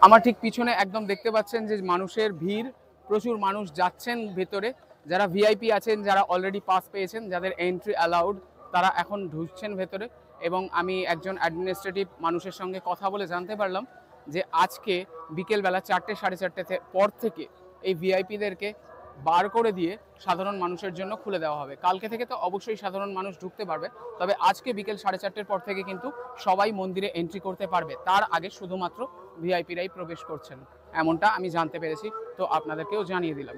আমার ঠিক পিছনে একদম দেখতে পাচ্ছেন যে মানুষের ভিড়, প্রচুর মানুষ যাচ্ছেন ভেতরে। যারা ভিআইপি আছেন, যারা অলরেডি পাস পেয়েছেন, যাদের এন্ট্রি অ্যালাউড, তারা এখন ঢুকছেন ভেতরে। এবং আমি একজন অ্যাডমিনিস্ট্রেটিভ মানুষের সঙ্গে কথা বলে জানতে পারলাম যে আজকে বিকেলবেলা 4টে সাড়ে 4টে পর থেকে এই ভিআইপিদেরকে বার করে দিয়ে সাধারণ মানুষের জন্য খুলে দেওয়া হবে। কালকে থেকে তো অবশ্যই সাধারণ মানুষ ঢুকতে পারবে, তবে আজকে বিকেল 4:30-র পর থেকে কিন্তু সবাই মন্দিরে এন্ট্রি করতে পারবে। তার আগে শুধুমাত্র ভিআইপিরাই প্রবেশ করছেন, এমনটা আমি জানতে পেরেছি। তো আপনাদেরকেও জানিয়ে দিলাম।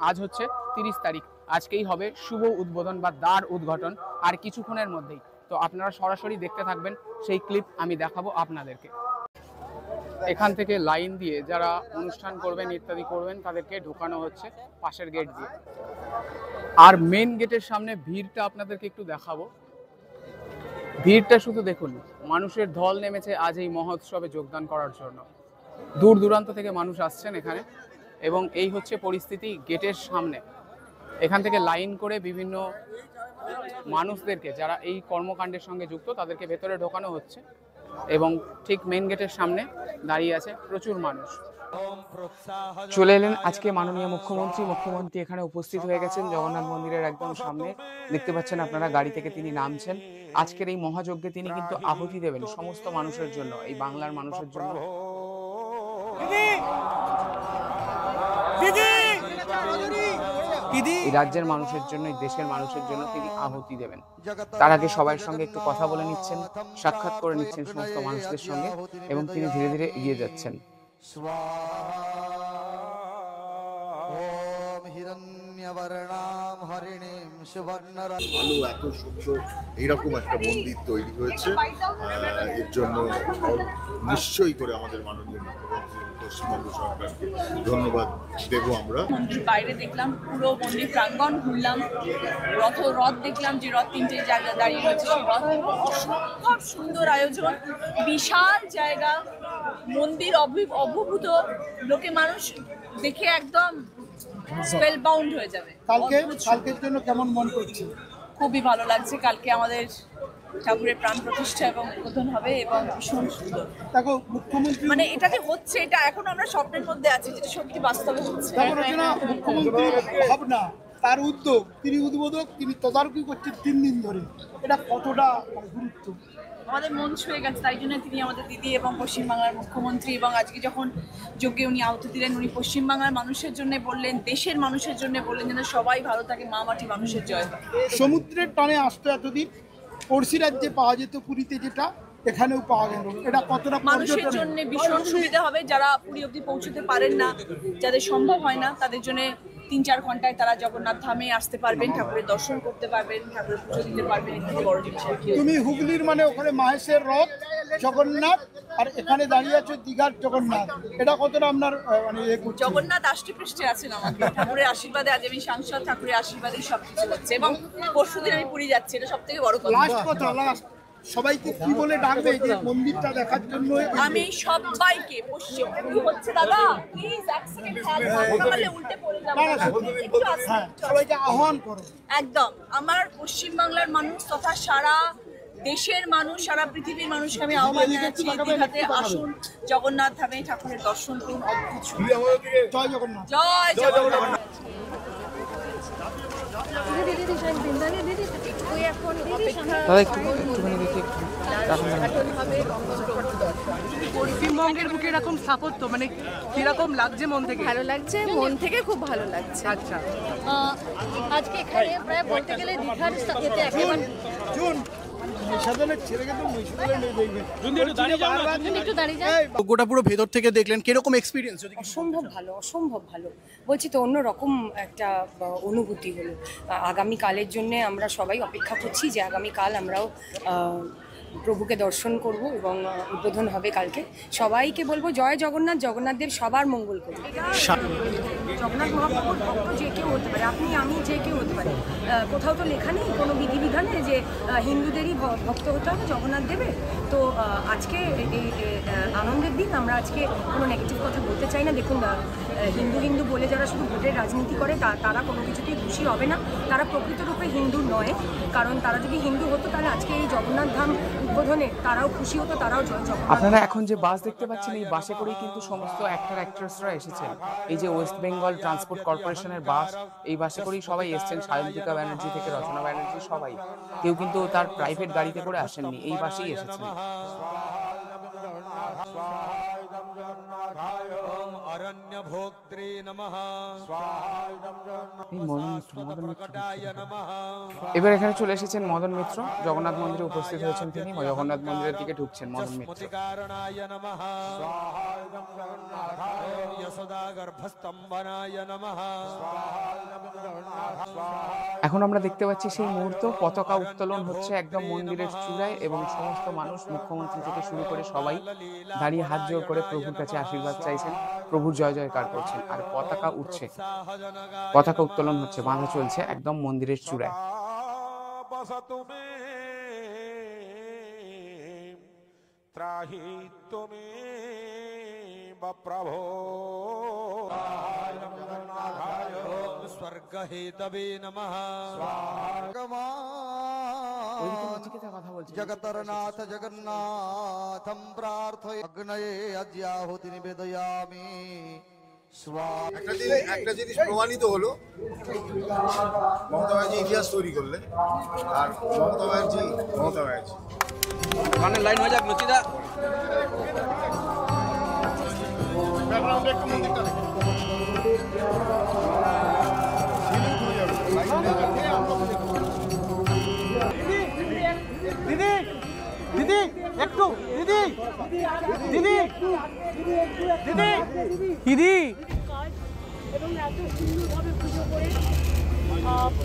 আজ হচ্ছে 30 তারিখ, আজকেই হবে শুভ উদ্বোধন বা দ্বার উদ্ঘাটন আর কিছুক্ষণের মধ্যেই। তো আপনারা সরাসরি দেখতে থাকবেন, সেই ক্লিপ আমি দেখাবো আপনাদেরকে। এখান থেকে লাইন দিয়ে যারা অনুষ্ঠান করবেন ইত্যাদি করবেন তাদেরকে ঢোকানো হচ্ছে পাশের গেট দিয়ে। আর মেন গেটের সামনে ভিড়টা আপনাদেরকে একটু দেখাবো। ভিড়টা শুধু দেখুন, মানুষের ঢল নেমেছে আজ এই মহোৎসবে যোগদান করার জন্য। দূর দূরান্ত থেকে মানুষ আসছেন এখানে, এবং এই হচ্ছে পরিস্থিতি গেটের সামনে। এখান থেকে লাইন করে বিভিন্ন মানুষদেরকে, যারা এই কর্মকাণ্ডের সঙ্গে যুক্ত, তাদেরকে ভেতরে ঢোকানো হচ্ছে। এবং ঠিক মেন গেটের সামনে দাঁড়িয়ে আছে প্রচুর মানুষ। চলে এলেন আজকে মাননীয় মুখ্যমন্ত্রী এখানে উপস্থিত হয়ে গেছেন জগন্নাথ মন্দিরের একদম সামনে। দেখতে পাচ্ছেন আপনারা, গাড়ি থেকে তিনি নামছেন। আজকের এই মহাযজ্ঞে তিনি কিন্তু আহুতি দেবেন সমস্ত মানুষের জন্য, এই বাংলার মানুষের জন্য। এই রাজ্যের মানুষের জন্য, এই দেশের মানুষের জন্য তিনি আহুতি দেবেন। তার আগে সবার সঙ্গে একটু কথা বলে নিচ্ছেন, সাক্ষাৎ করে নিচ্ছেন সমস্ত মানুষদের সঙ্গে, এবং তিনি ধীরে ধীরে এগিয়ে যাচ্ছেন। ভালো, এত সুন্দর এইরকম একটা মন্দির তৈরি হয়েছে, এর জন্য নিশ্চয়ই করে আমাদের মাননীয় মুখ্যমন্ত্রী পশ্চিমবঙ্গ সরকারকে ধন্যবাদ দেবো আমরা। মন্দির বাইরে দেখলাম, পুরো মন্দির প্রাঙ্গণ ঘুরলাম, রথ দেখলাম, যে রথ 3টে জায়গায় দাঁড়িয়ে রয়েছে। অসম্ভব সুন্দর আয়োজন, বিশাল জায়গা, মন্দির অভূত লোকে, মানুষ দেখে একদম স্পেল বাউন্ড হয়ে যাবে। কালকের জন্য কেমন মন করছে? খুবই ভালো লাগছে। কালকে আমাদের ঠাকুরের প্রাণ প্রতিষ্ঠা এবং উদ্বোধন হবে, এবং ভীষণ সুন্দর। দেখো মুখ্যমন্ত্রী, মানে এটা যে হচ্ছে, এটা এখন আমরা স্বপ্নের মধ্যে আছি, যেটা সত্যি বাস্তবে হচ্ছে। মুখ্যমন্ত্রীর ভাবনা, তার উদ্যোগ, তিনি উদ্বোধক, তিনি তদারকি করছেন 3 দিন ধরে, এটা কতটা গুরুত্ব? আমাদের মন ছুঁয়ে গেছে, তাই জন্য তিনি আমাদের দিদি এবং পশ্চিমবাংলার মুখ্যমন্ত্রী। এবং আজকে যখন যজ্ঞে উনি আহুতি দিলেন, উনি পশ্চিমবাংলার মানুষের জন্য বললেন, দেশের মানুষের জন্য বললেন যেন সবাই ভালো থাকে, মা মাটি মানুষের জয় হয়। সমুদ্রের টানে আসতো এতদিন, পড়শি রাজ্যে পাওয়া যেত, পুরীতে যেটা এখানেও পাওয়া গেল, এটা কতটা মানুষের জন্য ভীষণ সুবিধা হবে। যারা পুরী অবধি পৌঁছতে পারেন না, যাদের সম্ভব হয় না, তাদের জন্য 3-4 ঘন্টায় তারা জগন্নাথ ধামে আসতে পারবেন, ঠাকুরের দর্শন করতে পারবেন, ঠাকুরের পুজো দিতে পারবেন। এর থেকে বড় জিনিস আর কি? তুমি হুগলির মানে ওখানে মাহেশের রথ জগন্নাথ, আর এখানে দাঁড়িয়ে আছে দীঘার জগন্নাথ, এটা কতটা আপনার মানে জগন্নাথ আষ্টেপৃষ্ঠে আছেন আমাদের ঠাকুরের আশীর্বাদে। আজ আমি সাংসদ, ঠাকুরের আশীর্বাদেই সবকিছু হচ্ছে। এবং পরশুদিন আমি পুরী যাচ্ছি, এটা সব থেকে বড় কথা। লাস্ট সবাইকে কি বলে ডাকবে যে মন্দিরটা দেখার জন্য? আমি সবাইকে, পশ্চিমবঙ্গ হচ্ছে দাদা, প্লিজ এক সেকেন্ড হাতে উল্টে পড়ে যাবো, সবাইকে আহ্বান করো। একদম আমার পশ্চিমবাংলার মানুষ তথা সারা দেশের মানুষ, সারা পৃথিবীর মানুষকে আমি আহ্বান জানাচ্ছি, দীঘাতে আসুন, জগন্নাথ ধামে ঠাকুরের দর্শন করুন। অদ্ভুত। জয় জগন্নাথ। জয় জগন্নাথ। পশ্চিমবঙ্গের বুকে এরকম স্থাপত্য, মানে কিরকম লাগছে? মন থেকে ভালো লাগছে, মন থেকে খুব ভালো লাগছে। আচ্ছা, আজকে এখানে প্রায় বলতে গেলে দীঘার এতে একেবারে গোটা পুরো ভেতর থেকে দেখলেন, কিরকম এক্সপিরিয়েন্স? অসম্ভব ভালো, অসম্ভব ভালো। বলছি তো, অন্যরকম একটা অনুভূতি হলো। আগামীকালের জন্যে আমরা সবাই অপেক্ষা করছি যে আগামীকাল আমরাও প্রভুকে দর্শন করব, এবং উদ্বোধন হবে কালকে। সবাইকে বলবো জয় জগন্নাথ, জগন্নাথদেব সবার মঙ্গল করুন। জগন্নাথ মহাপ্রভুর ভক্ত যে কেউ হতে পারে, আপনি আমি যে কেউ হতে পারে। কোথাও তো লেখা নেই কোনো বিধিবিধানে যে হিন্দুদেরই ভক্ত হতে হবে জগন্নাথ দেবের। তো আজকে এই আনন্দের দিন, আমরা আজকে কোনো নেগেটিভ কথা বলতে চাই না। দেখুন, হিন্দু বলে যারা শুধু ভোটের রাজনীতি করে তারা কোনো কিছুতেই খুশি হবে না। তারা প্রকৃতরূপে হিন্দু নয়, কারণ তারা যদি হিন্দু হতো তাহলে আজকে এই জগন্নাথ ধাম উদ্বোধনে তারাও খুশি হতো, তারাও জয় জগন্নাথ। আপনারা এখন যে বাস দেখতে পাচ্ছেন এই বাসে করেই কিন্তু সমস্ত অ্যাক্টর অ্যাক্ট্রেসরা এসেছেন। এই যে ওয়েস্ট বেঙ্গল ট্রান্সপোর্ট কর্পোরেশনের বাস, এই বাসে করেই সবাই এসেছেন। সায়ন্তিকা ব্যানার্জি থেকে রচনা ব্যানার্জি সবাই, কেউ কিন্তু তার প্রাইভেট গাড়িতে করে আসেননি, এই বাসেই এসেছেন। এবার এখানে চলে এসেছেন মদন মিত্র, জগন্নাথ মন্দিরে উপস্থিত হয়েছেন তিনি, জগন্নাথ মন্দিরের দিকে ঢুকছেন মদন মিত্র। এখন আমরা দেখতে পাচ্ছি সেই মুহূর্ত, পতাকা উত্তোলন হচ্ছে একদম মন্দিরের চূড়ায় এবং সমস্ত মানুষ, মুখ্যমন্ত্রী থেকে শুরু করে সবাই দাঁড়িয়ে হাত জোড় করে প্রভুর কাছে আশীর্বাদ চাইছেন, প্রভুর জয় জয়কার করছেন। আর পতাকা উঠছে, পতাকা উত্তোলন হচ্ছে, বাঁধা চলছে একদম মন্দিরের চূড়ায়। জগতরনাথ জগন্নাথম প্রার্থয়ে অগ্নয়ে আজ্ঞাহুতি নিবেদয়ামি। একটা জিনিস প্রমাণিত হলো, মমতা ব্যানার্জি ইতিহাস তৈরি করলে, আর মমতা ব্যানার্জি মানে লাইন হয়ে যাক লচিদা। দিদি দিদি একটু দিদি দিদি দিদি দিদি এবং এত সুন্দরভাবে পুজো করে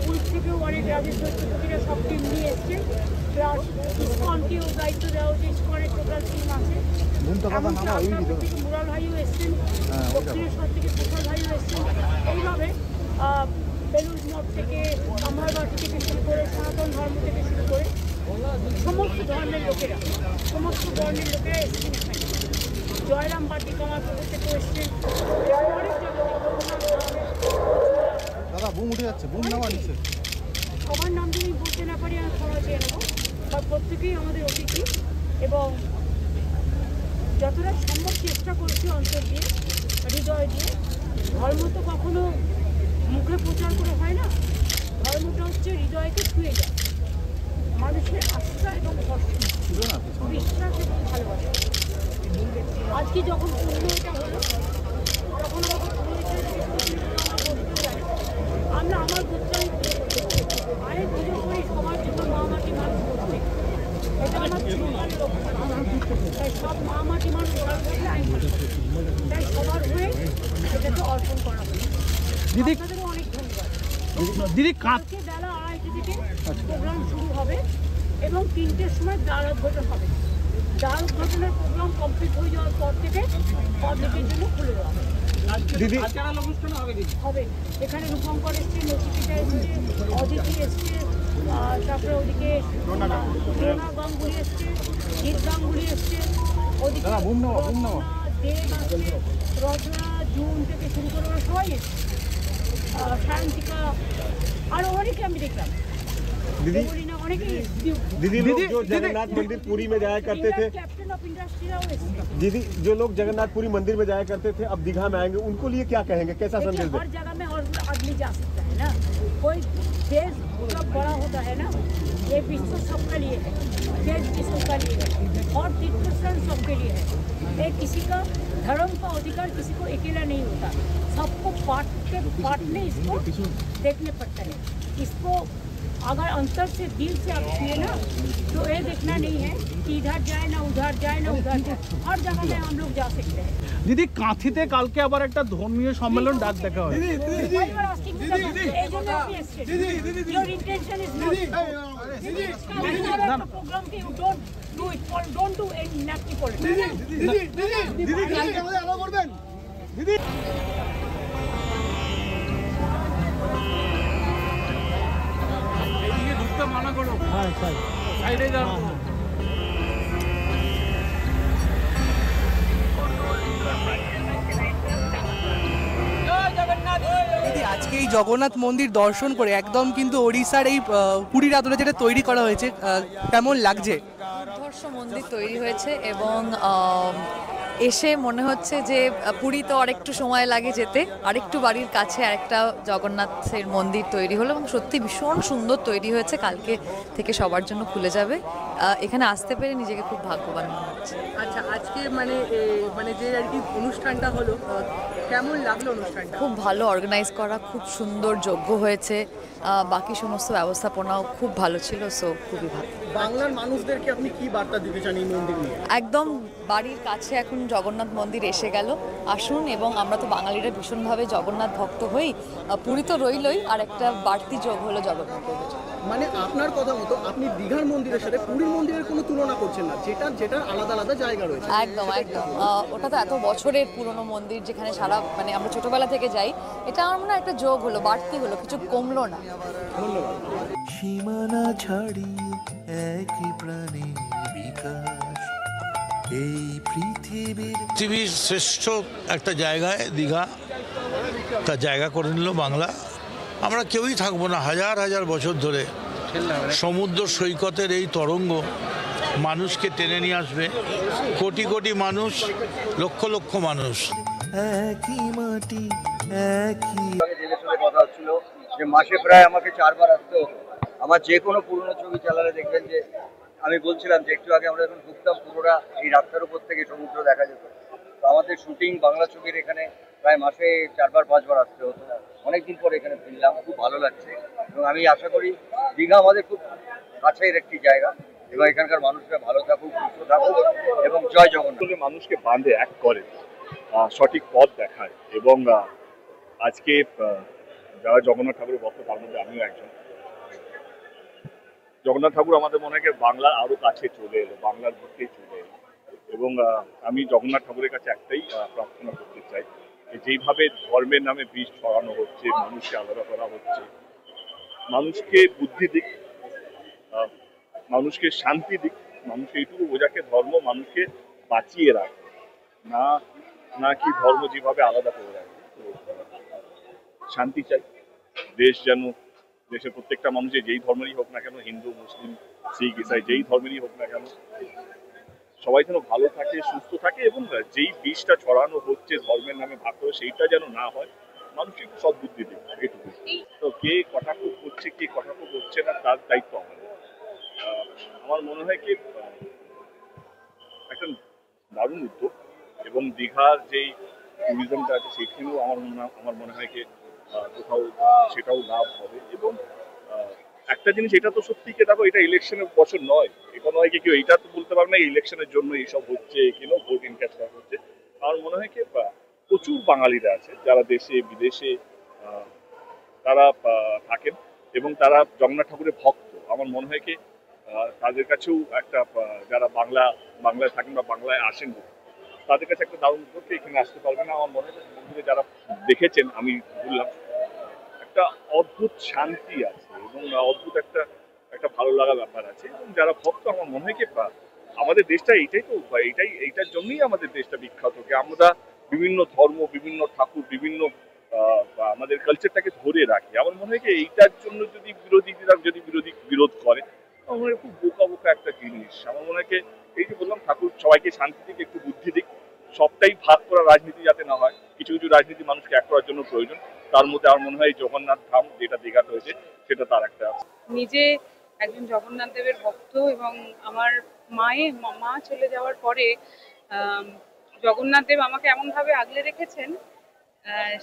পুল থেকেও অনেক রাজেশ্বর চৌধুরীরা সব টিম নিয়ে এসছে। প্লাস ইসকনকেও দায়িত্ব দেওয়া হচ্ছে, ইসকনের টোটাল টিম আছে। থেকে মুরাল ভাইও এসছেন, দক্ষিণেশ্বর থেকে প্রসাদ ভাইও এসছেন। এইভাবে বেলুড় মঠ থেকে, কামারবাটি থেকে শুরু করে, সনাতন ধর্ম থেকে শুরু করে সমস্ত ধর্মের লোকেরা এসছেন। জয়রাম বাটি কামারপুকুর থেকে এসছেন, অনেক দাদা বুম উঠে যাচ্ছে, বুম নামা নিচে। সবার নাম যদি বলতে না পারি আমি ক্ষমা চেয়ে নেবো, বা প্রত্যেকেই আমাদের অতিথি এবং যতটা সম্ভব চেষ্টা করছি অন্তর দিয়ে, হৃদয় দিয়ে। ধর্ম তো কখনো মুখে প্রচার করে হয় না, ধর্মটা হচ্ছে হৃদয়কে ছুঁয়ে যায়, মানুষের আস্থা এবং বিশ্বাস এবং ভালোবাসা। আজকে যখন পুণ্যটা হলো, তখন আমরা আমার গোত্রে আরে পুজো করি সবার জন্য, মা মাটি মানুষ করছে, এটা আমার চিরকাল লক্ষ্য। তাই সব মা মাটি মানুষ ভালো থাকলে আইন, তাই সবার হয়ে এটাকে অর্পণ করা হবে। দিদি আপনাদেরও অনেক ধন্যবাদ। দিদি কালকে বেলা 2:30 থেকে প্রোগ্রাম শুরু হবে এবং 3টের সময় দ্বার উদ্ঘাটন হবে। দ্বার উদ্ঘাটনের প্রোগ্রাম কমপ্লিট হয়ে যাওয়ার পর থেকে পাবলিকের জন্য খুলে দেওয়া হবে। হবে এখানে রূপঙ্কর এসছে, নচিকিতা এসছে, অদিতি এসছে, তারপরে ওদিকে রোনা গাঙ্গুলি এসছে, জিৎ গাঙ্গুলি এসছে, ওদিকে দেব আসছে, রচনা জুন থেকে শুরু করে ওরা সবাই এসছে, সায়ন্তিকা, আরো অনেকে আমি দেখলাম। दीदी लोग जो जगन्नाथ मंदिर पुरी में जाया करते थे, कैप्टन ऑफ इंडस्ट्री, दीदी जो लोग जगन्नाथपुरी मंदिर में जाया करते थे अब दीघा में आएंगे, उनको लिए क्या कहेंगे, कैसा संदेश दें? हर जगह में और आदमी जा सकता है ना, कोई देश जब बड़ा होता है ना, ये विश्व सबके लिए है, देश विश्व का लिए है और तीर्थस्थान सबके लिए है। ये किसी का धर्म का अधिकार किसी को अकेला नहीं होता, सबको बांटने इसको देखने पड़ता है। इसको अगर अंतर से दिल से आप छुए ना, तो ये देखना नहीं है कि इधर जाए ना उधर जाए ना उधर जाए, हर जगह में हम लोग जा सकते हैं। দিদি কাঁথিতে কালকে আবার একটা ধর্মীয় সম্মেলন ডাক দেখা হয়। মানা করো, হ্যাঁ সাইডে যাও। আজকে এই জগন্নাথ মন্দির দর্শন করে একদম কিন্তু ওড়িশার এই পুরীর আদলে যেটা তৈরি করা হয়েছে, কেমন লাগছে? আদর্শ মন্দির তৈরি হয়েছে এবং এসে মনে হচ্ছে যে পুরী তো আরেকটু সময় লাগে যেতে, আরেকটু বাড়ির কাছে আরেকটা জগন্নাথের মন্দির তৈরি হলো এবং সত্যি ভীষণ সুন্দর তৈরি হয়েছে। কালকে থেকে সবার জন্য খুলে যাবে। এখানে আসতে পেরে নিজেকে খুব ভাগ্যবান মনে হচ্ছে। আচ্ছা, আজকে মানে যে আর কি অনুষ্ঠানটা হলো, কেমন লাগলো অনুষ্ঠানটা? খুব ভালো অর্গানাইজ করা, খুব সুন্দর যজ্ঞ হয়েছে, বাকি সমস্ত ব্যবস্থাপনাও খুব ভালো ছিল। সো খুবই ভালো। বাংলার মানুষদেরকে আপনি কি বার্তা দিতে চান এই মন্দির নিয়ে? একদম বাড়ির কাছে এখন জগন্নাথ মন্দির এসে গেল, আসুন। এবং আমরা তো বাঙালিরা ভীষণভাবে জগন্নাথ ভক্ত হই, পুরী তো রইলই, আর একটা বাড়তি যোগ হলো জগন্নাথের। মানে আপনার কথা মতো আপনি দীঘার মন্দিরের সাথে পুরীর মন্দিরের কোনো তুলনা করছেন না, যেটা আলাদা আলাদা জায়গা রয়েছে। একদম একদম, ওটা তো এত বছরের পুরনো মন্দির, যেখানে সারা মানে আমরা ছোটবেলা থেকে যাই। এটা আমার মনে হয় একটা যোগ হলো, বাড়তি হলো, কিছু কমলো না। ধন্যবাদ। সীমানা ছাড়িয়ে একই প্রাণে বিকাশ, এই পৃথিবীর শ্রেষ্ঠ একটা জায়গায় দীঘা তার জায়গা করে নিল বাংলা। আমরা কেউই থাকবো না হাজার হাজার বছর ধরে। সমুদ্র সৈকতের এই তরঙ্গ মানুষকে টেনে নিয়ে আসবে, কোটি কোটি মানুষ, লক্ষ লক্ষ মানুষ। একই মাটি একই কথা হচ্ছিল যে মাসে প্রায় আমাকে 4 বার আসতে হতো। আমার যে কোনো পুরনো ছবি চালালে দেখবেন যে আমি বলছিলাম যে একটু আগে আমরা যখন ঢুকতাম পুরোটা এই রাস্তার উপর থেকে সমুদ্র দেখা যেত। তো আমাদের শুটিং বাংলা ছবির এখানে প্রায় মাসে 4 বার 5 বার আসতে হতো। অনেকদিন পর এখানে ফিরলাম, খুব ভালো লাগছে এবং আমি আশা করি দীঘা আমাদের খুব কাছের একটি জায়গা এবং এখানকার মানুষরা ভালো থাকুক, সুস্থ থাকুক এবং জয় জগন্নাথ। মানুষকে বাঁধে এক করে, সঠিক পথ দেখায় এবং আজকে যারা জগন্নাথ ঠাকুরের ভক্ত তার মধ্যে আমিও একজন। জগন্নাথ ঠাকুর আমাদের মনে হয় বাংলার আরো কাছে চলে এলো, বাংলার বুকে চলে এলো এবং আমি জগন্নাথ ঠাকুরের কাছে একটাই প্রার্থনা করতে চাই যে যেইভাবে ধর্মের নামে বিষ ছড়ানো হচ্ছে, মানুষকে আলাদা করা হচ্ছে, মানুষকে বুদ্ধি দিক, মানুষকে শান্তি দিক, মানুষকে এইটুকু বোঝাকে ধর্ম মানুষকে বাঁচিয়ে রাখে, না কি ধর্ম যেভাবে আলাদা করে রাখে। শান্তি চাই, দেশ যেন, দেশের প্রত্যেকটা মানুষের যেই ধর্মেরই হোক না কেন, হিন্দু মুসলিম শিখ ইসাই যেই ধর্মেরই হোক না কেন, সবাই যেন ভালো থাকে, সুস্থ থাকে এবং যেই বিষটা ছড়ানো হচ্ছে ধর্মের নামে ভাগ করে সেইটা যেন না হয়। মানুষকে একটু সদ্বুদ্ধি দেবে, এটুকু। তো কে কটাক্ষ করছে কে কটাক্ষ করছে না তার দায়িত্ব আমাদের। আমার মনে হয় কি একটা দারুণ উদ্যোগ এবং দীঘার যেই ট্যুরিজমটা আছে সেখানেও আমার মনে হয় কি কোথাও সেটাও লাভ হবে। এবং একটা জিনিস, এটা তো সত্যি কি দেখো, এটা ইলেকশনের বছর নয়, এটা নয় কি কেউ এটা তো বলতে পারবে না ইলেকশনের জন্য এইসব হচ্ছে, কেন ভোট ইনক্যাশ করা হচ্ছে। আমার মনে হয় কি প্রচুর বাঙালিরা আছে যারা দেশে বিদেশে তারা থাকেন এবং তারা জগন্নাথ ঠাকুরের ভক্ত। আমার মনে হয় কি তাদের কাছেও একটা, যারা বাংলায় থাকেন বা বাংলায় আসেন তাদের কাছে একটা দারুণ উদ্যোগকে এখানে আসতে পারবে না। আমার মনে হয় মন্দিরে যারা দেখেছেন, আমি বললাম একটা অদ্ভুত শান্তি আছে এবং অদ্ভুত একটা ভালো লাগা ব্যাপার আছে এবং যারা ভক্ত আমার মনে হয় কি আমাদের দেশটা এইটার জন্যই আমাদের দেশটা বিখ্যাত, কি আমরা বিভিন্ন ধর্ম, বিভিন্ন ঠাকুর, বিভিন্ন আমাদের কালচারটাকে ধরে রাখি। আমার মনে হয় কি এইটার জন্য যদি বিরোধ করে আমার মনে হয় খুব বোকা একটা জিনিস। আমার মনে হয় এই যে বললাম ঠাকুর সবাইকে শান্তি দিক, একটু বুদ্ধি দিক, সবটাই ভাগ করা রাজনীতি যাতে না হয়। কিছু কিছু রাজনীতি মানুষকে এক করার জন্য প্রয়োজন, তার মধ্যে আমার মনে হয় জগন্নাথ ধাম যেটা দীঘাতে হয়েছে সেটা তার একটা। নিজে একজন জগন্নাথ দেবের ভক্ত এবং আমার মা চলে যাওয়ার পরে জগন্নাথ দেব আমাকে এমনভাবে আগলে রেখেছেন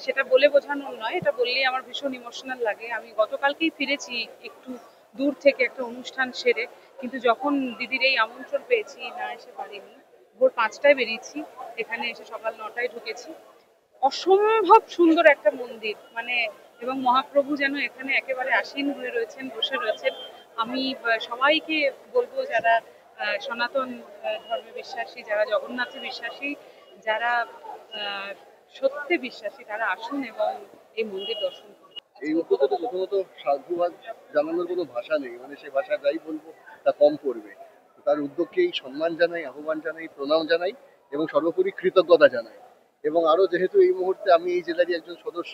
সেটা বলে বোঝানোর নয়, এটা বললেই আমার ভীষণ ইমোশনাল লাগে। আমি গতকালকেই ফিরেছি একটু দূর থেকে একটা অনুষ্ঠান সেরে, কিন্তু যখন দিদির এই আমন্ত্রণ পেয়েছি না এসে পারিনি। ভোর 5টায় বেরিয়েছি, এখানে এসে সকাল 9টায় ঢুকেছি। অসম্ভব সুন্দর একটা মন্দির, মানে এবং মহাপ্রভু যেন এখানে একেবারে আসীন হয়ে রয়েছেন, বসে রয়েছেন। আমি সবাইকে বলবো যারা সনাতন ধর্মে বিশ্বাসী, যারা জগন্নাথে বিশ্বাসী, যারা সত্যে বিশ্বাসী, তারা আসুন এবং এই মন্দির দর্শন করুন। এই উদ্যোগে তো প্রথমত সাধুবাদ জানানোর কোনো ভাষা নেই, মানে সে ভাষা যাই বলবো তা কম পড়বে। তার উদ্যোগকেই সম্মান জানাই, আহ্বান জানাই, প্রণাম জানাই এবং সর্বোপরি কৃতজ্ঞতা জানাই। এবং আরও যেহেতু এই মুহূর্তে আমি এই জেলারই একজন সদস্য,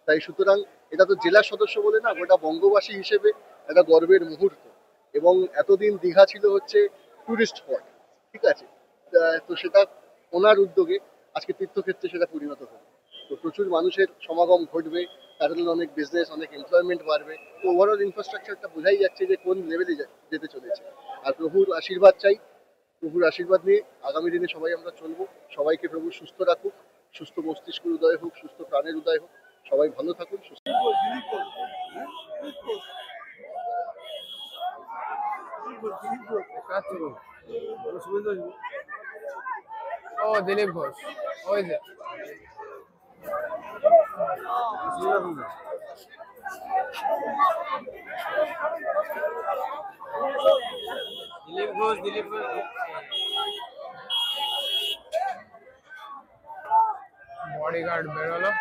তাই সুতরাং এটা তো জেলার সদস্য বলে না, গোটা বঙ্গবাসী হিসেবে একটা গর্বের মুহূর্ত। এবং এতদিন দীঘা ছিল হচ্ছে টুরিস্ট স্পট, ঠিক আছে? তো সেটা ওনার উদ্যোগে আজকে তীর্থক্ষেত্রে সেটা পরিণত হবে। তো প্রচুর মানুষের সমাগম ঘটবে, প্যারালাল অনেক বিজনেস, অনেক এমপ্লয়মেন্ট বাড়বে। তো ওভারঅল ইনফ্রাস্ট্রাকচারটা বোঝাই যাচ্ছে যে কোন লেভেলে যেতে চলেছে। আর প্রভুর আশীর্বাদ চাই, প্রভুর আশীর্বাদ নিয়ে আগামী দিনে সবাই আমরা চলবো। সবাইকে প্রভু সুস্থ রাখুক, সুস্থ মস্তিষ্কের উদয় হোক, সুস্থ প্রাণের উদয় হোক, সবাই ভালো থাকুন, সুস্থ। ও দিলীপ ঘোষ, ওই যে দিলীপ ঘোষ বডিগার্ড বেরোলো।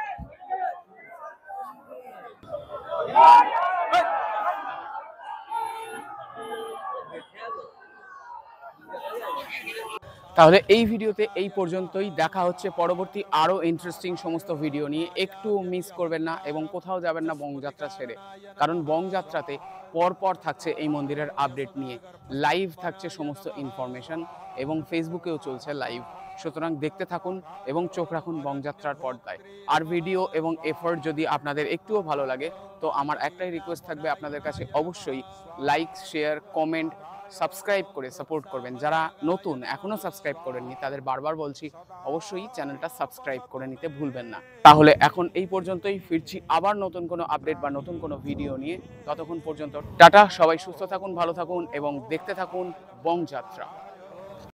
তাহলে এই ভিডিওতে এই পর্যন্তই। দেখা হচ্ছে পরবর্তী আরও ইন্টারেস্টিং সমস্ত ভিডিও নিয়ে। একটু মিস করবেন না এবং কোথাও যাবেন না বংযাত্রা ছেড়ে, কারণ বংযাত্রাতে পরপর থাকছে এই মন্দিরের আপডেট নিয়ে, লাইভ থাকছে সমস্ত ইনফরমেশন এবং ফেসবুকেও চলছে লাইভ। সুতরাং দেখতে থাকুন এবং চোখ রাখুন বংযাত্রার পর্দায়। আর ভিডিও এবং এফোর্ট যদি আপনাদের একটুও ভালো লাগে তো আমার একটাই রিকোয়েস্ট থাকবে আপনাদের কাছে, অবশ্যই লাইক, শেয়ার, কমেন্ট, সাবস্ক্রাইব করে সাপোর্ট করবেন। যারা নতুন এখনো সাবস্ক্রাইব করেননি তাদের বারবার বলছি অবশ্যই চ্যানেলটা সাবস্ক্রাইব করে নিতে ভুলবেন না। তাহলে এখন এই পর্যন্তই, ফিরছি আবার নতুন কোনো আপডেট বা নতুন কোনো ভিডিও নিয়ে। ততক্ষণ পর্যন্ত টাটা, সবাই সুস্থ থাকুন, ভালো থাকুন এবং দেখতে থাকুন বংযাত্রা।